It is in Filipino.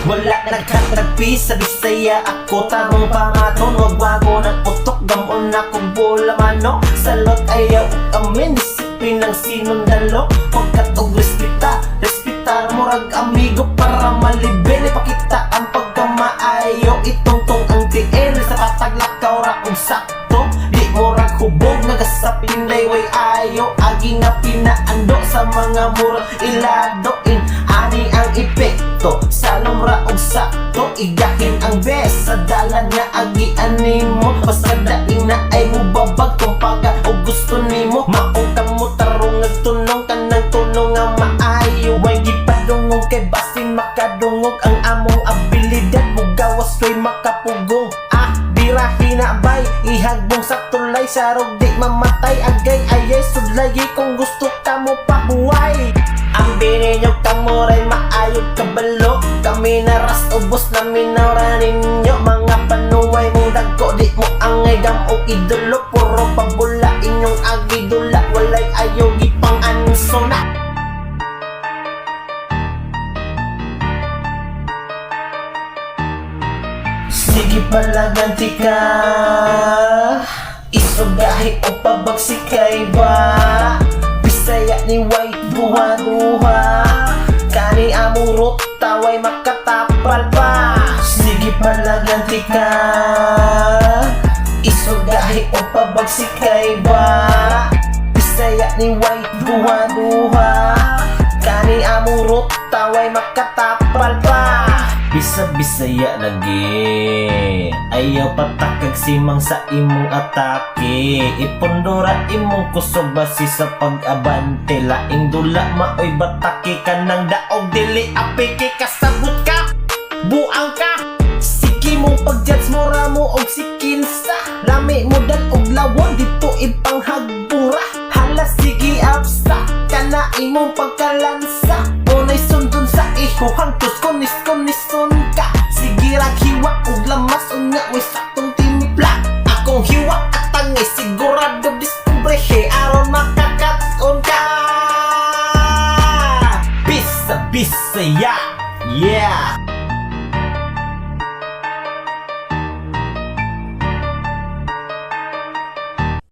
Wala nagkatagpi sa Bisaya ako tarong pangaton. Wagwago ng utok gamon akong bola mano. Salot ayaw amin disiplinang sinundalo. Pagkatog respeta murag amigo para malibin. Ipakita ang pagkamaayo itongtong ang tiil sa pataglakaw raong sakto. Di murag hubog nagasapin layway ayo. Agi nga pinaando sa mga murag iladoin. Ani ang epekto sa lumra og sakto. Igahin ang best sa dalan nga agianin mo. Pasadaing na ay mubabag kung pagka o gusto nimo. Maong kamo tarong nagtunong ka ng tunong nga maayo. Way gipadungog kay basin makadungog ang among abilidad. Mugawas ko'y makapugong birahi na bay ihagbong sa tulay. Sarog di mamatay agay ayay sudlagi kung gusto ka mo pabuhay. Ang bininyo kamuray maayog kabalo. Kami naras ubos na minora ninyo. Mga panuway mong dagko di mo angay gamong idolo. Puro pabula inyong agidula. Walay ayaw gipang anso na. Sige pala ganti ka. Isugahi o pabagsikay ba? Bisaya ni way buha-buha. Kani amurot taway makatapal pa. Sige pala ganti ka. Isugahi o pabagsikay ba? Bisaya ni way buha-buha. Kani amurot taway makatapal pa. Bisaya lagi. Ayaw patakag simang sa imong atake. Ipundura imong kusobasi sa pag-abante. Laing dula maoy batake ka ng daog. Dili apike kasabot ka, buang ka. Siki mong pag-judge mo ramo og sikinsa. Lami mo dan og lawon dito ipanghagbura. Hala sige absa kana imong pagkalansa. Unay sundon sa iho hangtos kunis-kunison ka. Sige raghiwa og lamas unya way saktong timpla. Akong hiwa at tangay sigurado diskubrehe aron makakaton ka. Bisaya, yeah.